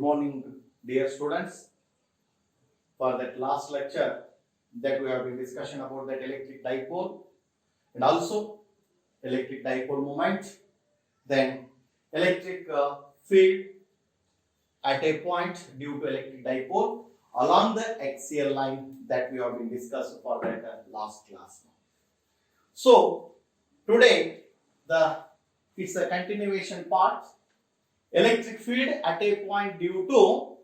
morning, dear students. For that last lecture that we have been discussion about that electric dipole and also electric dipole moment, then electric field at a point due to electric dipole along the axial line that we have been discussed for that last class. So today it's a continuation part. Electric field at a point due to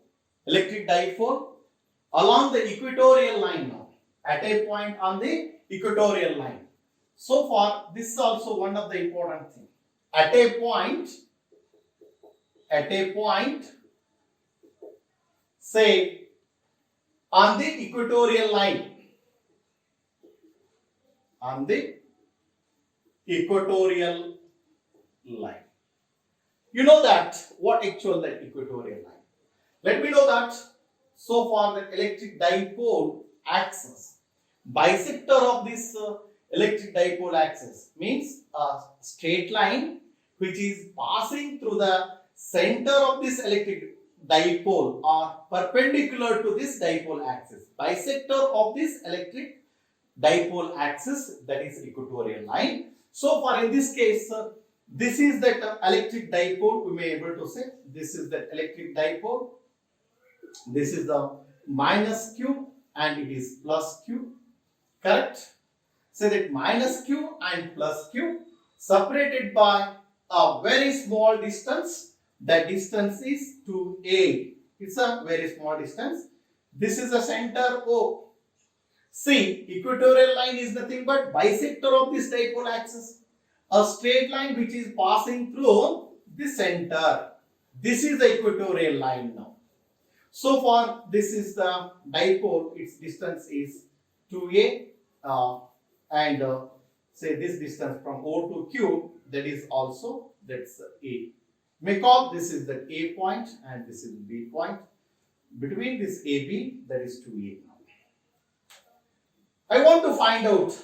electric dipole along the equatorial line now. At a point on the equatorial line. So far, this is also one of the important things. At a point, say on the equatorial line. On the equatorial line. You know that what actual that equatorial line. Let me know that so far the electric dipole axis, bisector of this electric dipole axis means a straight line which is passing through the center of this electric dipole or perpendicular to this dipole axis. Bisector of this electric dipole axis, that is equatorial line. So far in this case, this is that electric dipole, we may able to say this is the electric dipole. This is the minus q and it is plus q, correct? Say that minus q and plus q separated by a very small distance. That distance is 2a. It's a very small distance. This is the center O. See, equatorial line is nothing but bisector of this dipole axis. A straight line which is passing through the center. This is the equatorial line now. So far, this is the dipole. Its distance is 2a and say this distance from O to Q, that is also that's A. May call this is the A point and this is B point. Between this AB, that is 2a now. I want to find out.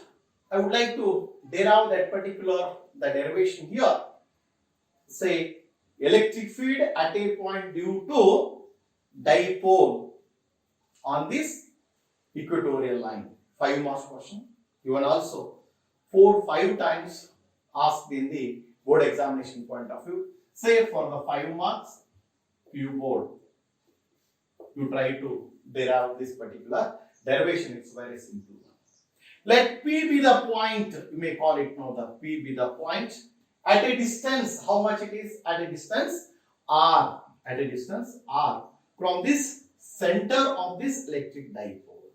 I would like to derive that particular the derivation here. Say electric field at a point due to dipole on this equatorial line. 5 marks question. Even also 4-5 times asked in the board examination point of view. Say for the 5 marks, PU board, you try to derive this particular derivation. It's very simple. Let P be the point, you may call it now the P be the point. At a distance, how much it is? At a distance R. At a distance R. From this center of this electric dipole.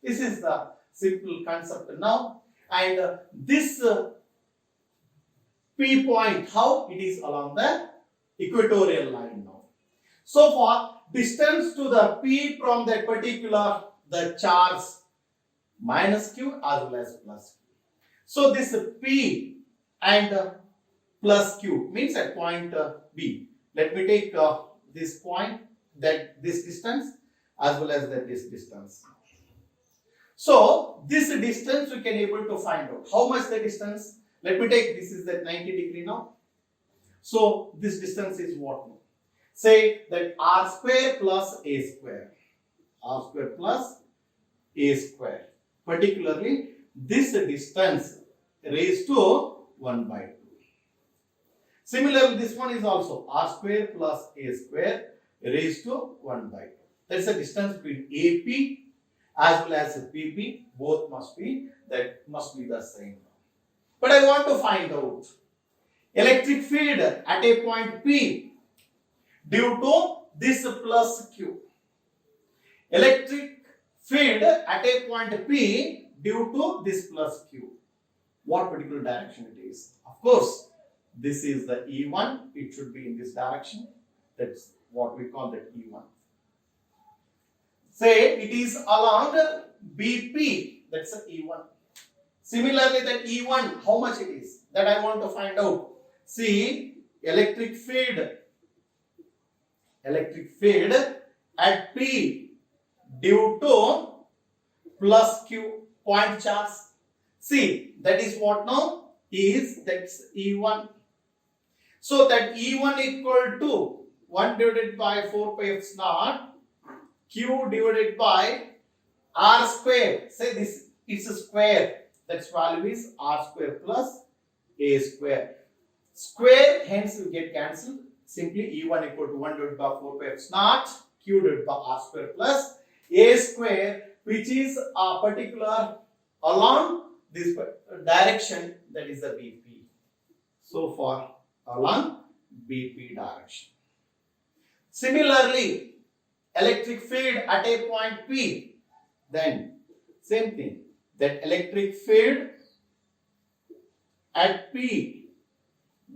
This is the simple concept now. And this P point, how it is along the equatorial line now. So far, distance to the P from that particular the charge minus q as well as plus q. So this P and plus q means at point B. Let me take this point, that this distance as well as that this distance. So this distance we can able to find out. How much the distance? Let me take this is that 90 degree now. So this distance is what now? Say that r square plus a square. R square plus a square. Particularly this distance raised to 1 by 2. Similarly, this one is also r square plus a square raised to 1 by 2. That's the distance between AP as well as PP. Both must be the same. But I want to find out electric field at a point P due to this plus Q. Electric field at a point P due to this plus Q. What particular direction it is? Of course, this is the E1. It should be in this direction. That's what we call that E1. Say it is along BP. That's the E1. Similarly, that E1, how much it is? That I want to find out. See, electric field at P due to plus Q point charge. See, that is what now? That's E1. So that E1 equal to 1 divided by 4 pi f naught q divided by r square. Say this, it's a square. That's value is r square plus a square. Square, hence we get cancelled. Simply E1 equal to 1 divided by 4 pi f naught q divided by r square plus a square, which is a particular along this direction, that is the BP. So far along BP direction. Similarly, electric field at a point P, then same thing, that electric field at P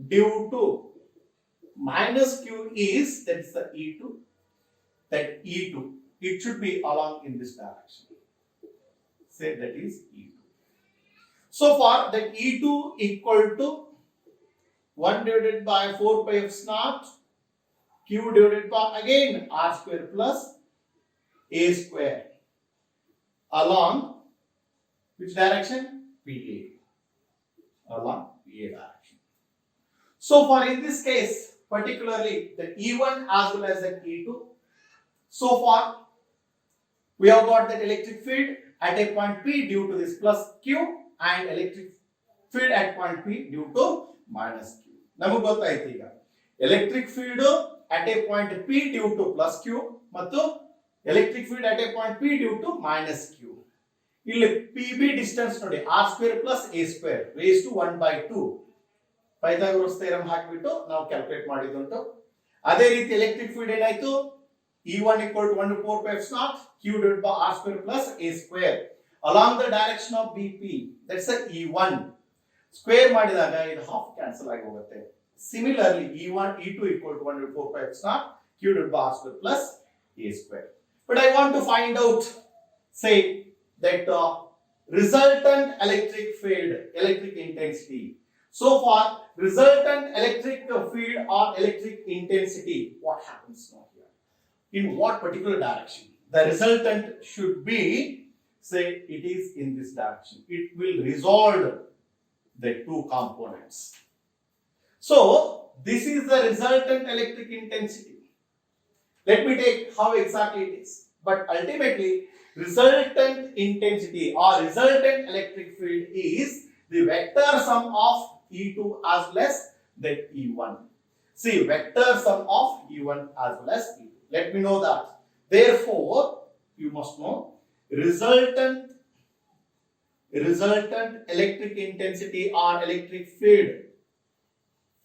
due to minus Q is, that's the E2, that E2, it should be along in this direction. Say that is E2. So far that E2 equal to 1 divided by 4 pi f naught q divided by again r square plus a square along which direction? PA. Along PA direction. So far in this case, particularly the E1 as well as the E2, so far we have got that electric field at a point P due to this plus Q and electric field at point P due to minus Q. ನಮಗೆ ಗೊತ್ತಾಯ್ತು ಈಗ electric field at a point P due to plus Q ಮತ್ತು electric field at a point P due to minus Q. ಇಲ್ಲಿ PB distance ನೋಡಿ r square plus a square raised to 1 by 2 Pythagoras theorem ಹಾಕಿಬಿಟ್ಟು ನಾವು calculate ಮಾಡಿದ್ದುಂಟು. ಅದೇ ರೀತಿ electric field ಏನಾಯ್ತು E1 equal to 1 to 4 pi f naught q divided by r square plus a square along the direction of BP, that's the E1. Square ಮಾಡಿದಾಗ ಇದು half cancel ಆಗಿ ಹೋಗುತ್ತೆ. Similarly, E1, E2 equal to 1 to 4 pi f naught q divided by r square plus a square. But I want to find out, say, that resultant electric field, electric intensity. So far, resultant electric field or electric intensity, what happens now here? In what particular direction? The resultant should be, say, it is in this direction. It will resolve the two components. So, this is the resultant electric intensity. Let me take how exactly it is. But ultimately, resultant intensity or resultant electric field is the vector sum of E2 as well as that E1. See, vector sum of E1 as well as E2. Let me know that. Therefore, you must know resultant electric intensity or electric field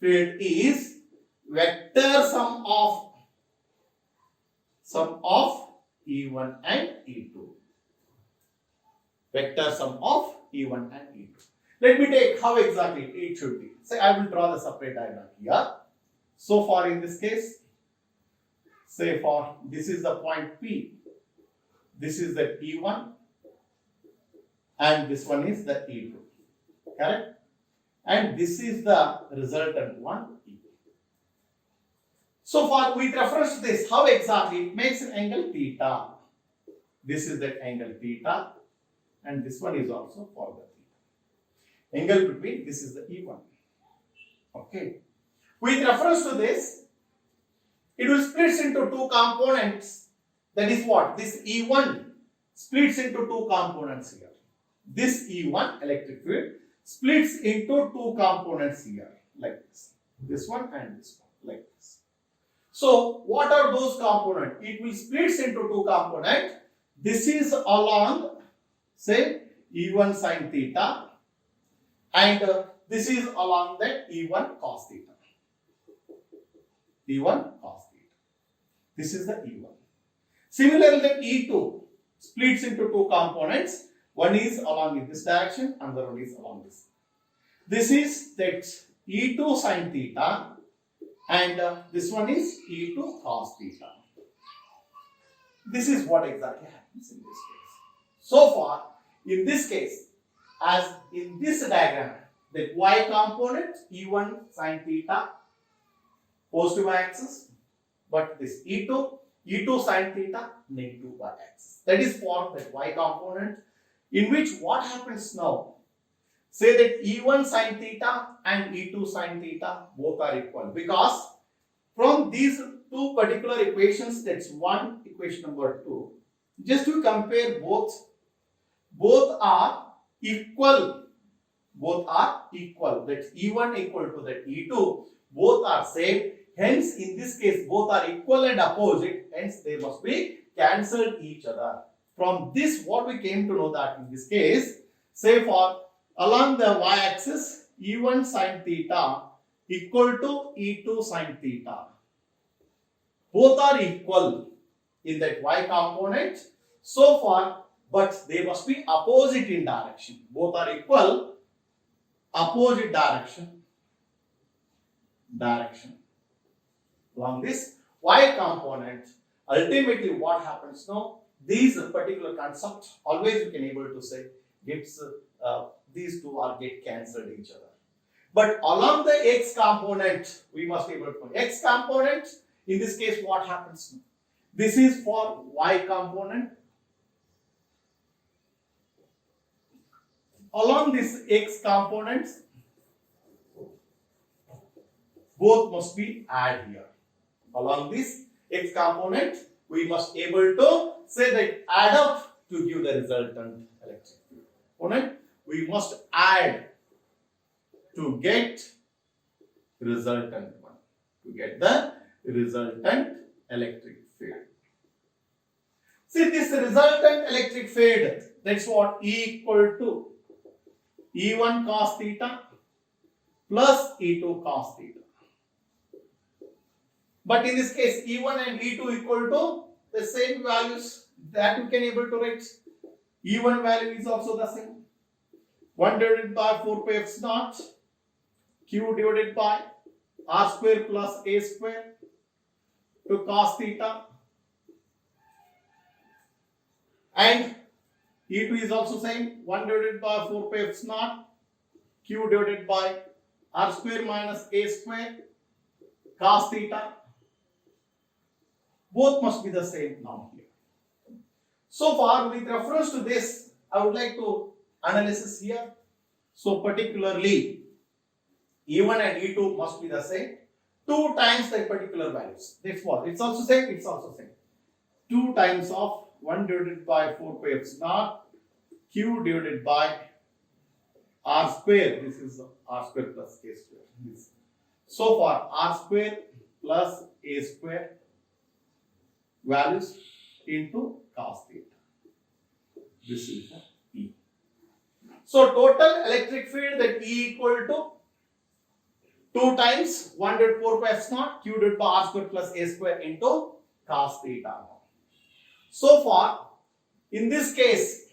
is vector sum of E1 and E2. Vector sum of E1 and E2. Let me take how exactly it should be. Say I will draw the separate diagram here. So far in this case, say for this is the point P, this is the E1 and this one is the E2. Correct? And this is the resultant one, E. So far with reference to this, how exactly it makes an angle theta. This is the angle theta and this one is also for the theta. Angle between, this is the E1. Okay. With reference to this, it will split into two components. That is what? This E1 splits into two components here. This E1 electric field splits into two components here, like this. This one and this one, like this. So, what are those components? It will split into two components. This is along, say, E1 sin theta, and this is along that E1 cos theta. E1 cos theta. This is the E1. Similarly, the E2 splits into two components. One is along in this direction, another one is along this. This is that E2 sin theta, and this one is E2 cos theta. This is what exactly happens in this case. So far, in this case, as in this diagram, the y component E1 sin theta, positive y-axis, but this E2 sin theta, negative y-axis. That is for the y component. In which what happens now? Say that E1 sin theta and E2 sin theta both are equal, because from these two particular equations, that's one equation number 2. Just to compare both are equal. Both are equal. That's E1 equal to that E2. Both are same. Hence, in this case, both are equal and opposite. Hence, they must be cancelled each other. From this, what we came to know that in this case, say for along the y-axis, E1 sine theta equal to E2 sine theta. Both are equal in that y component so far, but they must be opposite in direction. Both are equal, opposite direction. Along this y component, ultimately what happens now, these particular concepts always you can able to say gets these two are get cancelled each other. But along the x component, we must be able to x component. In this case, what happens? This is for y component. Along this x components, both must be add here. Along this x component, we must able to say that add up to give the resultant electric field. Component, we must add to get resultant one. To get the resultant electric field. See this resultant electric field, that's what E equal to E1 cos theta plus E2 cos theta. But in this case, E1 and E2 equal to the same values that you can able to write. E1 value is also the same. 1 divided by 4 pi f naught q divided by r square plus a square to cos theta, and E2 is also same, 1 divided by 4 pi f naught q divided by r square minus a square cos theta. Both must be the same now here. So far, with reference to this, I would like to analysis here. So particularly, E1 and E2 must be the same. 2 times the particular values. That's what. It's also same. It's also same. 2 times of 1 divided by 4 pi f naught q divided by r square. This is r square plus a square. This. So far, r square plus a square values into cos theta. This is the E. So total electric field that E equal to 2 times 1 divided 4 pi f naught q divided by r square plus a square into cos theta. So far, in this case,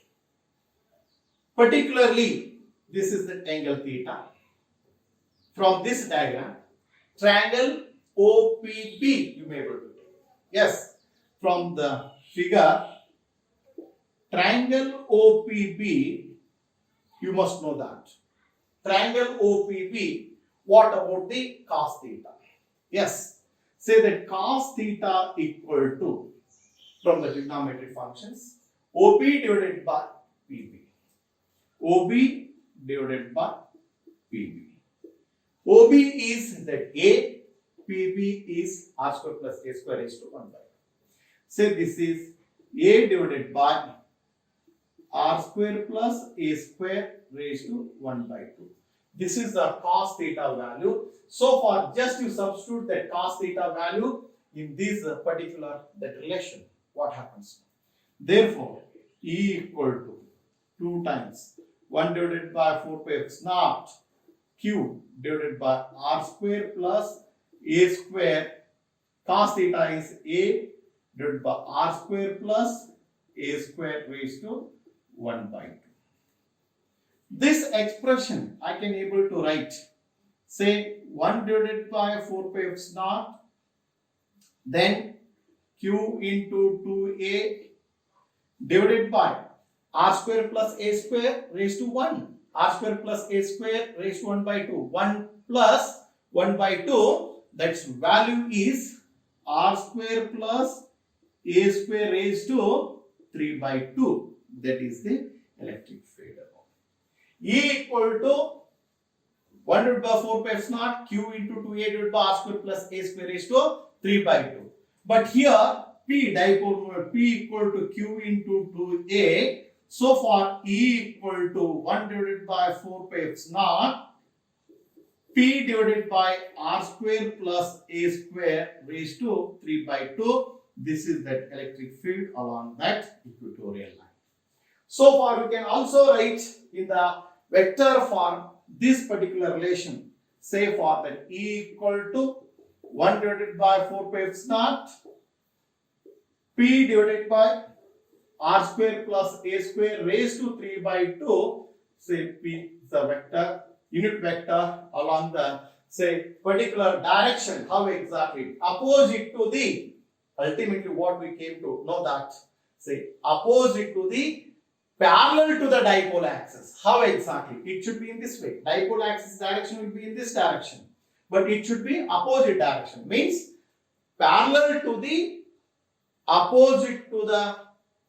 particularly, this is the angle theta. From this diagram, triangle OPP you may able to take. Yes, from the figure, triangle OPP, you must know that. Triangle OPP, what about the cos theta? Yes, say that cos theta equal to, from the trigonometric functions, OP divided by PB. OB divided by PB. OB is that A, PB is r square plus a square raised to 1 by 2. Say this is A divided by r square plus a square raised to 1 by 2. This is the cos theta value. So far, just you substitute that cos theta value in this particular that relation. What happens? Therefore, E equal to 2 times 1 divided by 4 pi f naught q divided by r square plus a square. Cos theta is A divided by r square plus a square raised to 1 by 2. This expression I can able to write, say 1 divided by 4 pi f naught, then q into 2a divided by r square plus a square raised to 1. R square plus a square raised to 1 by 2. 1 plus 1 by 2, that's value is r square plus a square raised to 3 by 2. That is the electric field. E equal to 1 divided by 4 pi f naught q into 2a divided by r square plus a square raised to 3 by 2. But here P dipole moment P equal to Q into 2A. So far E equal to 1 divided by 4 pi epsilon naught P divided by R square plus A square raised to 3 by 2. This is that electric field along that equatorial line. So far we can also write in the vector form this particular relation. Say for that E equal to 1 divided by 4 pi epsilon naught P divided by R square plus A square raised to 3 by 2. Say P is a vector, unit vector along the say particular direction. How exactly? Opposite to the, ultimately what we came to know that, say opposite to the, parallel to the dipole axis. How exactly? It should be in this way. Dipole axis direction will be in this direction, but it should be opposite direction. Means parallel to the, opposite to the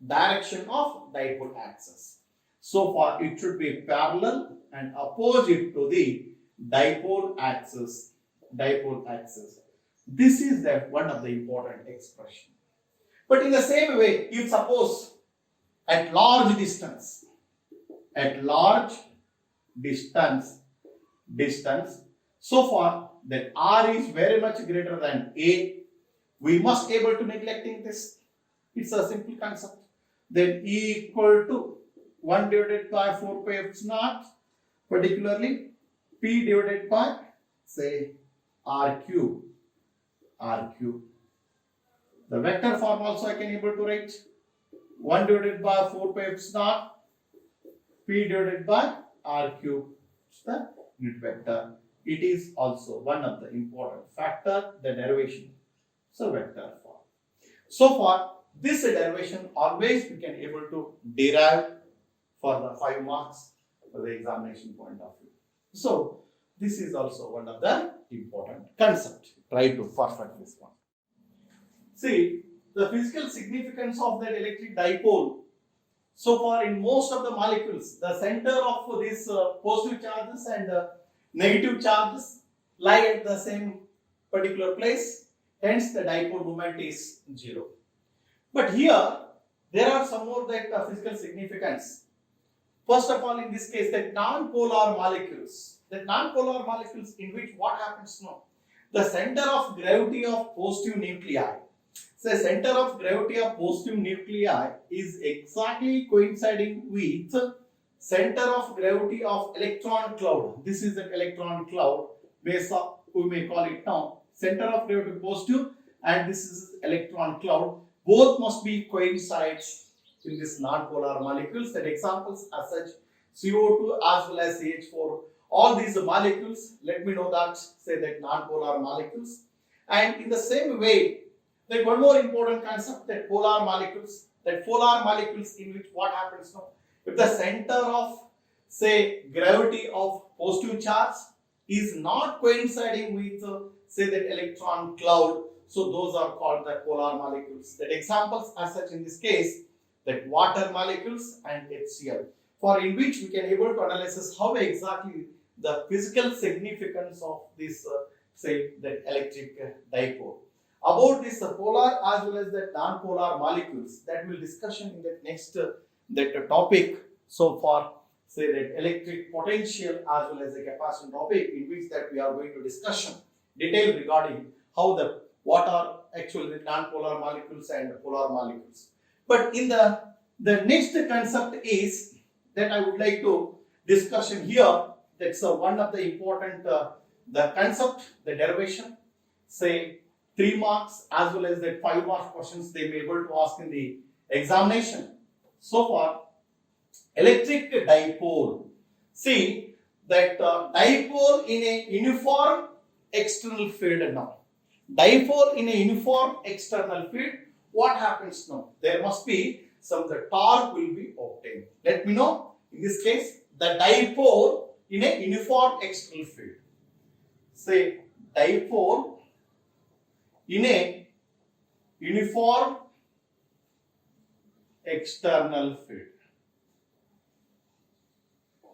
direction of dipole axis. So far it should be parallel and opposite to the dipole axis. Dipole axis. This is the one of the important expression. But in the same way, if suppose at large distance, so far that R is very much greater than A, we must able to neglecting this. It's a simple concept. Then E equal to 1 divided by 4 pi epsilon naught, particularly P divided by say R cube. The vector form also I can able to write 1 divided by 4 pi epsilon naught P divided by R cube. It's the unit vector. It is also one of the important factor, the derivation. So vector form. So far, this derivation always we can able to derive for the 5 marks for the examination point of view. So this is also one of the important concept. Try to perfect this one. See, the physical significance of that electric dipole. So far in most of the molecules, the center of these positive charges and negative charges lie at the same particular place. Hence, the dipole moment is 0. But here, there are some more that physical significance. First of all, in this case, the non-polar molecules. The non-polar molecules in which what happens now? The center of gravity of positive nuclei. So, center of gravity of positive nuclei is exactly coinciding with center of gravity of electron cloud. This is an electron cloud. We may call it now center of gravity positive, and this is electron cloud. Both must be coincides in this non-polar molecules. That examples as such CO2 as well as CH4. All these molecules, let me know that say that non-polar molecules. And in the same way, there one more important concept that polar molecules. That polar molecules in which what happens now? If the center of say gravity of positive charge is not coinciding with say that electron cloud, so those are called the polar molecules. That examples as such in this case that water molecules and HCl, for in which we can able to analyze how exactly the physical significance of this say that electric dipole. About this polar as well as the non-polar molecules, that will discussion in the next that topic. So far, say that electric potential as well as the capacitance topic, in which that we are going to discussion detail regarding how the what are actually the non-polar molecules and polar molecules. But in the next concept is that I would like to discussion here. That's one of the important the concept, the derivation. Say 3 marks as well as the 5 mark questions they may be able to ask in the examination. So far, electric dipole. See that dipole in a uniform external field now. Dipole in a uniform external field, what happens now? There must be some the torque will be obtained. Let me know. In this case, the dipole in a uniform external field. Say dipole in a uniform external field.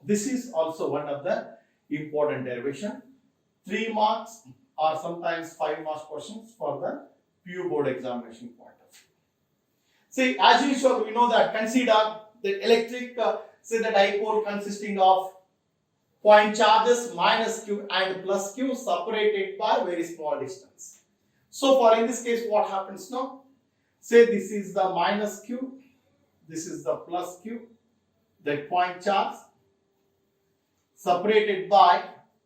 This is also one of the important derivation. 3 marks or sometimes 5 marks questions for the PU board examination point of view. See, as usual, we know that consider the electric, say the dipole consisting of point charges minus q and plus q separated by very small distance. So for in this case, what happens now? Say this is the minus q, this is the plus q, that point charge separated by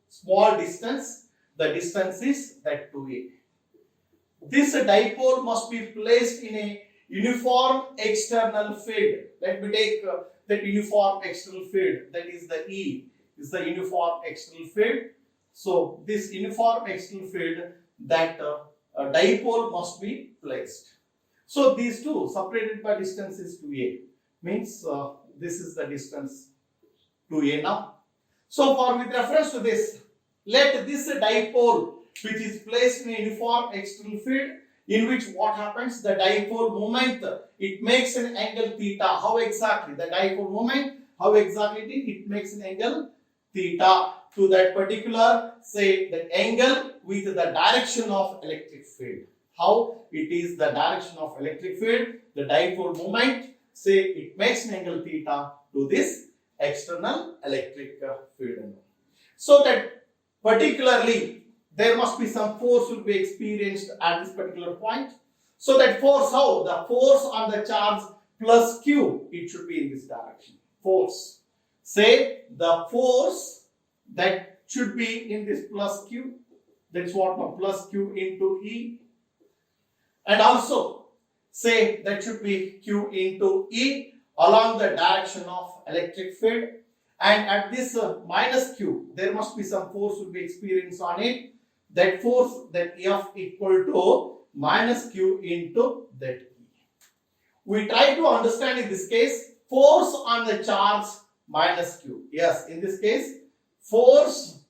small distance. The distance is that 2a. This dipole must be placed in a uniform external field. Let me take that uniform external field, that is the E, is the uniform external field. So this uniform external field, that dipole must be placed. So these two separated by distance is 2a, means this is the distance 2a now. So for with reference to this, let this dipole which is placed in a uniform external field, in which what happens, the dipole moment, it makes an angle theta. How exactly? The dipole moment, how exactly it makes an angle theta to that particular, say, the angle with the direction of electric field. How it is the direction of electric field, the dipole moment, say it makes an angle theta to this external electric field. So that particularly there must be some force will be experienced at this particular point. So that force, how? The force on the charge plus q, it should be in this direction. Force. Say the force that should be in this plus q, that's what now, plus q into E. And also say that should be q into E along the direction of electric field. And at this minus q, there must be some force will be experienced on it. That force, that F equal to minus q into that E. We try to understand in this case force on the charge minus q. Yes, in this case force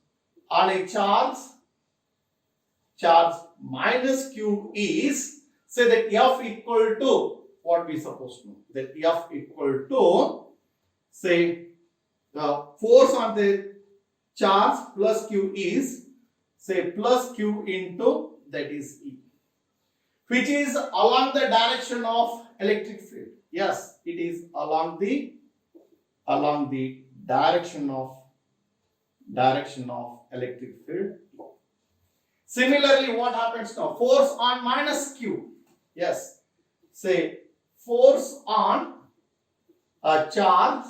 on a charge minus q is, say that F equal to what we supposed to know, that F equal to, say the force on the charge plus q is, say plus q into that is E, which is along the direction of electric field. Yes, it is along the direction of electric field. Similarly, what happens now? Force on minus q. Yes, say force on a charge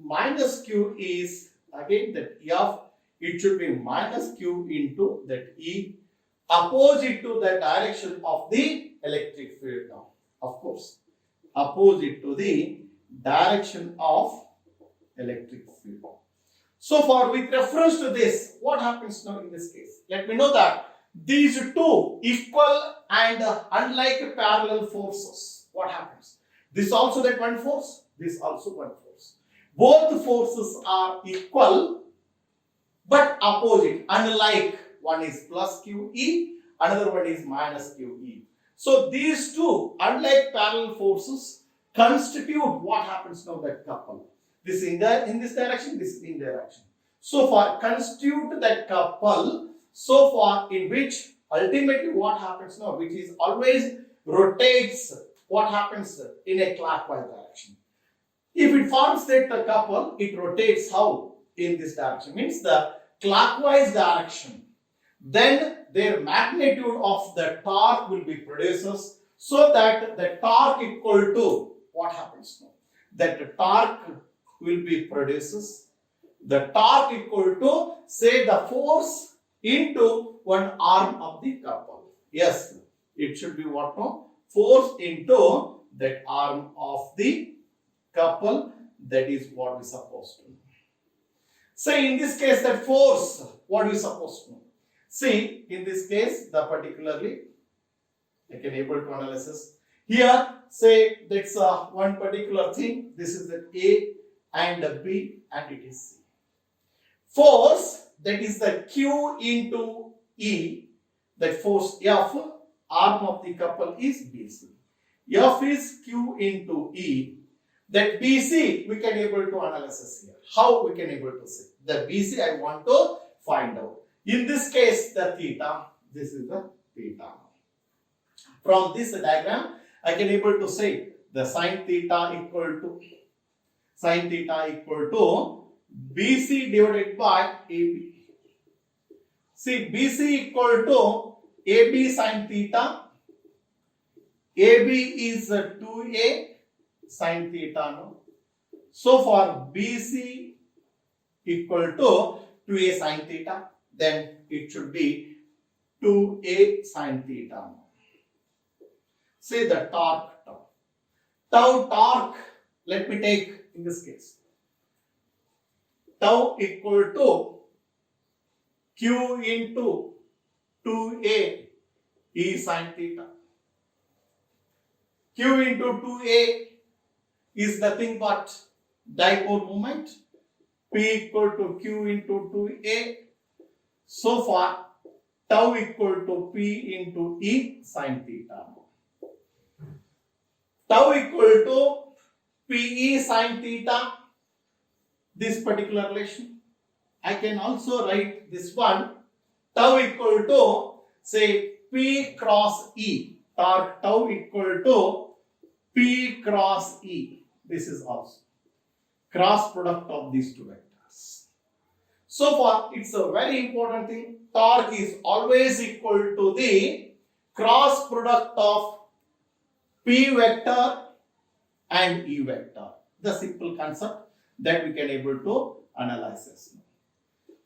minus q is again that F, it should be minus q into that E, opposite to the direction of the electric field now. Of course, opposite to the direction of electric field. So for with reference to this, what happens now in this case? Let me know that these two equal and unlike parallel forces, what happens? This also that one force, this also one force. Both forces are equal but opposite, unlike. One is plus QE, another one is minus QE. So these two unlike parallel forces constitute what happens now, that couple. This in this direction, this in direction. So far constitute that couple, so far in which ultimately what happens now, which is always rotates, what happens in a clockwise direction. If it forms that the couple, it rotates how? In this direction, means the clockwise direction. Then their magnitude of the torque will be produces, so that the torque equal to what happens now? That the torque will be produces. The torque equal to, say, the force into one arm of the couple. Yes, it should be what now? Force into that arm of the couple. That is what we supposed to know. Say in this case that force, what we supposed to know? See, in this case, the particularly, I can able to analysis. Here, say that's one particular thing. This is the A and the B and it is C. Force, that is the Q into E, that force F, arm of the couple is BC. F is Q into E. That BC we can able to analysis here. How we can able to see? The BC I want to find out. In this case, the theta, this is the theta. From this diagram, I can able to say the sine theta equal to BC divided by AB. See, BC equal to AB sine theta. AB is 2A sine theta. No? So for BC equal to 2A sine theta, then it should be 2A sine theta. Say the torque tau torque, let me take in this case tau equal to Q into 2A E sine theta. Q into 2A is nothing but dipole moment. P equal to Q into 2A. So far, tau equal to P into E sine theta. Tau equal to PE sine theta. This particular relation. I can also write this one. Tau equal to, say, P cross E. Torque tau equal to P cross E. This is also cross product of these two vectors. So far, it's a very important thing. Torque is always equal to the cross product of P vector and E vector. The simple concept that we can able to analyze this.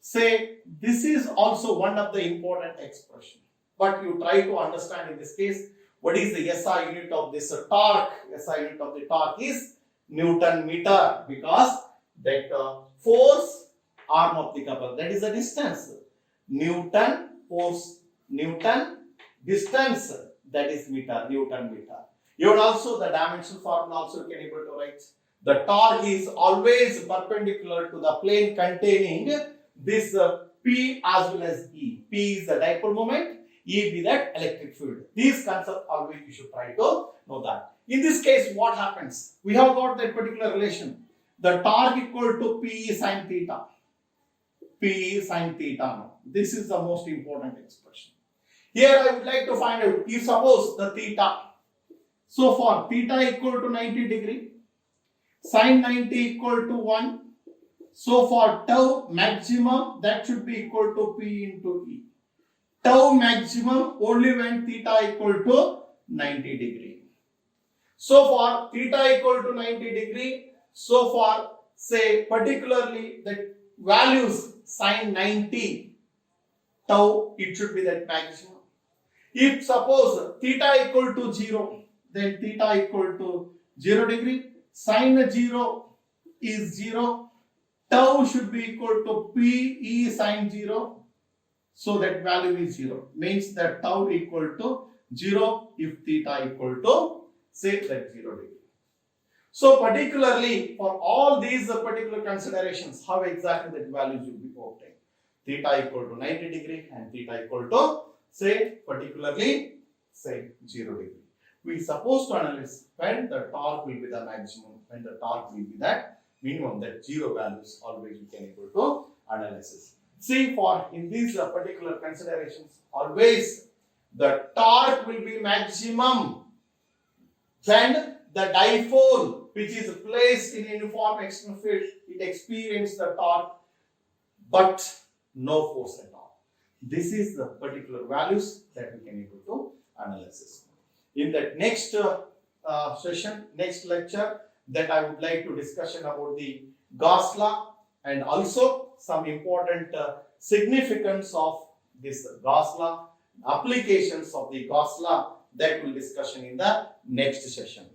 Say, this is also one of the important expression. But you try to understand in this case, what is the SI unit of this torque? SI unit of the torque is Newton meter, because that force arm of the couple, that is the distance. Newton force, Newton distance, that is meter, Newton meter. Even also the dimensional formula also you can able to write. The torque is always perpendicular to the plane containing this P as well as E. P is the dipole moment, E be that electric field. These concepts always you should try to know that. In this case, what happens? We have got that particular relation. The torque equal to P sine theta. P sine theta. This is the most important expression. Here I would like to find out, if suppose the theta. So for theta equal to 90 degree, sine 90 equal to 1. So for tau maximum, that should be equal to P into E. Tau maximum only when theta equal to 90 degree. So for theta equal to 90 degree, so for say particularly the values sine 90 tau, it should be that maximum. If suppose theta equal to 0, then theta equal to 0 degree, sine 0 is 0, tau should be equal to P E sine 0. So that value is 0. Means that tau equal to 0 if theta equal to say that 0 degree. So particularly for all these particular considerations, how exactly that value should be obtained. Theta equal to 90 degree and theta equal to say particularly say 0 degree. We suppose to analyze when the torque will be the maximum, when the torque will be that minimum, that 0 values always we can able to analyze. See, for in these particular considerations, always the torque will be maximum when the dipole which is placed in uniform external field, it experiences the torque but no force at all. This is the particular values that we can able to analyze. In the next session, next lecture, that I would like to discussion about the Gauss law and also some important significance of this Gauss law, applications of the Gauss law, that will discussion in the next session.